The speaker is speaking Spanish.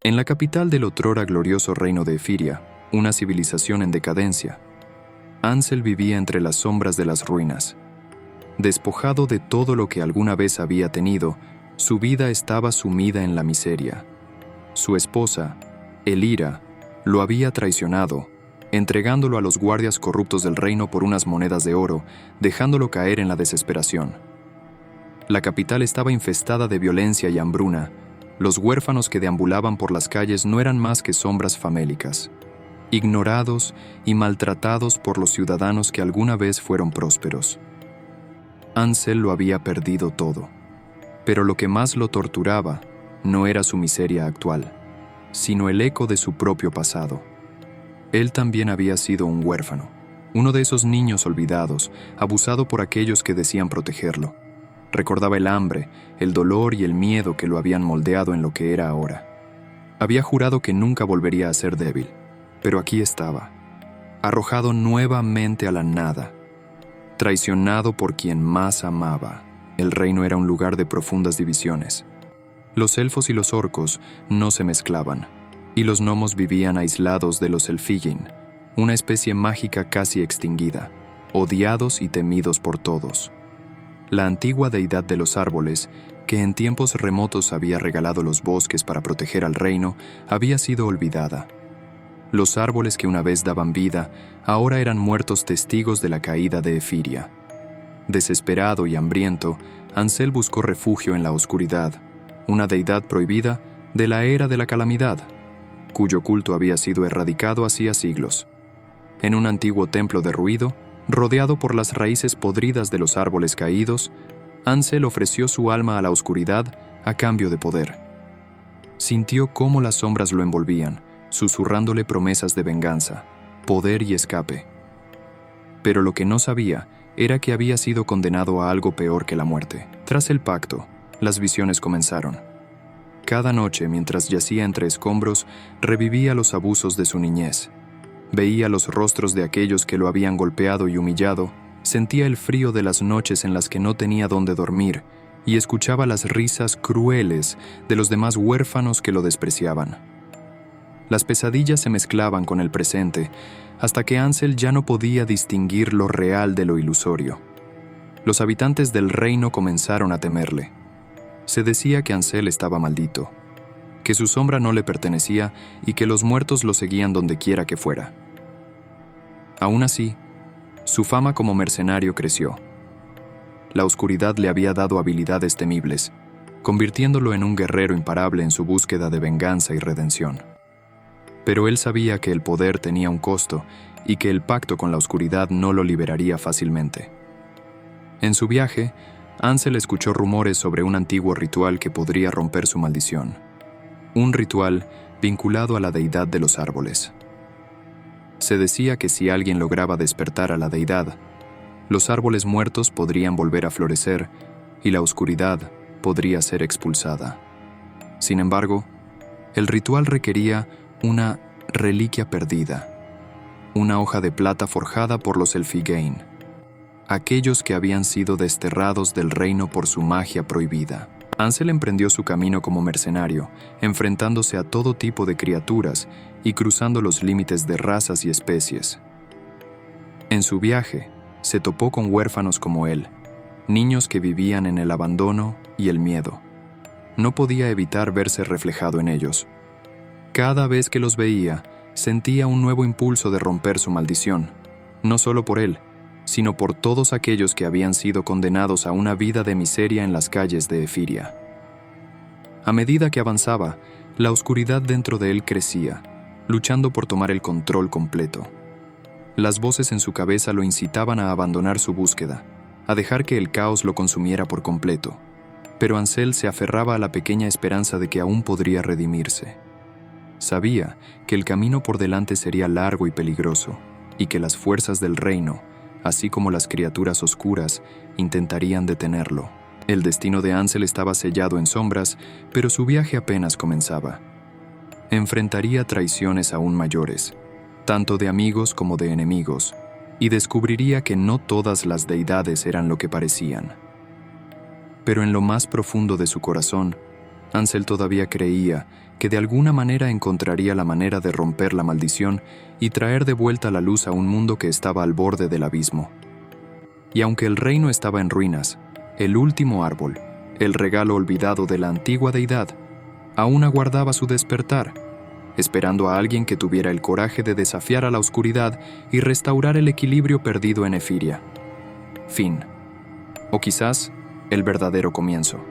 En la capital del otrora glorioso reino de Efiria, una civilización en decadencia, Ansel vivía entre las sombras de las ruinas. Despojado de todo lo que alguna vez había tenido, su vida estaba sumida en la miseria. Su esposa, Elira, lo había traicionado, entregándolo a los guardias corruptos del reino por unas monedas de oro, dejándolo caer en la desesperación. La capital estaba infestada de violencia y hambruna. Los huérfanos que deambulaban por las calles no eran más que sombras famélicas, ignorados y maltratados por los ciudadanos que alguna vez fueron prósperos. Ansel lo había perdido todo, pero lo que más lo torturaba no era su miseria actual, sino el eco de su propio pasado. Él también había sido un huérfano, uno de esos niños olvidados, abusado por aquellos que decían protegerlo. Recordaba el hambre, el dolor y el miedo que lo habían moldeado en lo que era ahora. Había jurado que nunca volvería a ser débil, pero aquí estaba, arrojado nuevamente a la nada, traicionado por quien más amaba. El reino era un lugar de profundas divisiones. Los elfos y los orcos no se mezclaban, y los gnomos vivían aislados de los Elfigin, una especie mágica casi extinguida, odiados y temidos por todos. La antigua deidad de los árboles, que en tiempos remotos había regalado los bosques para proteger al reino, había sido olvidada. Los árboles que una vez daban vida, ahora eran muertos testigos de la caída de Efiria. Desesperado y hambriento, Ansel buscó refugio en la oscuridad, una deidad prohibida de la era de la calamidad, cuyo culto había sido erradicado hacía siglos. En un antiguo templo derruido, rodeado por las raíces podridas de los árboles caídos, Ansel ofreció su alma a la oscuridad a cambio de poder. Sintió cómo las sombras lo envolvían, susurrándole promesas de venganza, poder y escape. Pero lo que no sabía era que había sido condenado a algo peor que la muerte. Tras el pacto, las visiones comenzaron. Cada noche, mientras yacía entre escombros, revivía los abusos de su niñez. Veía los rostros de aquellos que lo habían golpeado y humillado, sentía el frío de las noches en las que no tenía dónde dormir y escuchaba las risas crueles de los demás huérfanos que lo despreciaban. Las pesadillas se mezclaban con el presente, hasta que Ansel ya no podía distinguir lo real de lo ilusorio. Los habitantes del reino comenzaron a temerle. Se decía que Ansel estaba maldito, que su sombra no le pertenecía y que los muertos lo seguían donde quiera que fuera. Aún así, su fama como mercenario creció. La oscuridad le había dado habilidades temibles, convirtiéndolo en un guerrero imparable en su búsqueda de venganza y redención. Pero él sabía que el poder tenía un costo y que el pacto con la oscuridad no lo liberaría fácilmente. En su viaje, Ansel escuchó rumores sobre un antiguo ritual que podría romper su maldición. Un ritual vinculado a la deidad de los árboles. Se decía que si alguien lograba despertar a la deidad, los árboles muertos podrían volver a florecer y la oscuridad podría ser expulsada. Sin embargo, el ritual requería una reliquia perdida, una hoja de plata forjada por los Elfigin, aquellos que habían sido desterrados del reino por su magia prohibida. Ansel emprendió su camino como mercenario, enfrentándose a todo tipo de criaturas y cruzando los límites de razas y especies. En su viaje, se topó con huérfanos como él, niños que vivían en el abandono y el miedo. No podía evitar verse reflejado en ellos. Cada vez que los veía, sentía un nuevo impulso de romper su maldición, no solo por él, sino por todos aquellos que habían sido condenados a una vida de miseria en las calles de Efiria. A medida que avanzaba, la oscuridad dentro de él crecía, luchando por tomar el control completo. Las voces en su cabeza lo incitaban a abandonar su búsqueda, a dejar que el caos lo consumiera por completo. Pero Ansel se aferraba a la pequeña esperanza de que aún podría redimirse. Sabía que el camino por delante sería largo y peligroso, y que las fuerzas del reino, así como las criaturas oscuras, intentarían detenerlo. El destino de Ansel estaba sellado en sombras, pero su viaje apenas comenzaba. Enfrentaría traiciones aún mayores, tanto de amigos como de enemigos, y descubriría que no todas las deidades eran lo que parecían. Pero en lo más profundo de su corazón, Ansel todavía creía que de alguna manera encontraría la manera de romper la maldición y traer de vuelta la luz a un mundo que estaba al borde del abismo. Y aunque el reino estaba en ruinas, el último árbol, el regalo olvidado de la antigua deidad, aún aguardaba su despertar, esperando a alguien que tuviera el coraje de desafiar a la oscuridad y restaurar el equilibrio perdido en Efiria. Fin. O quizás, el verdadero comienzo.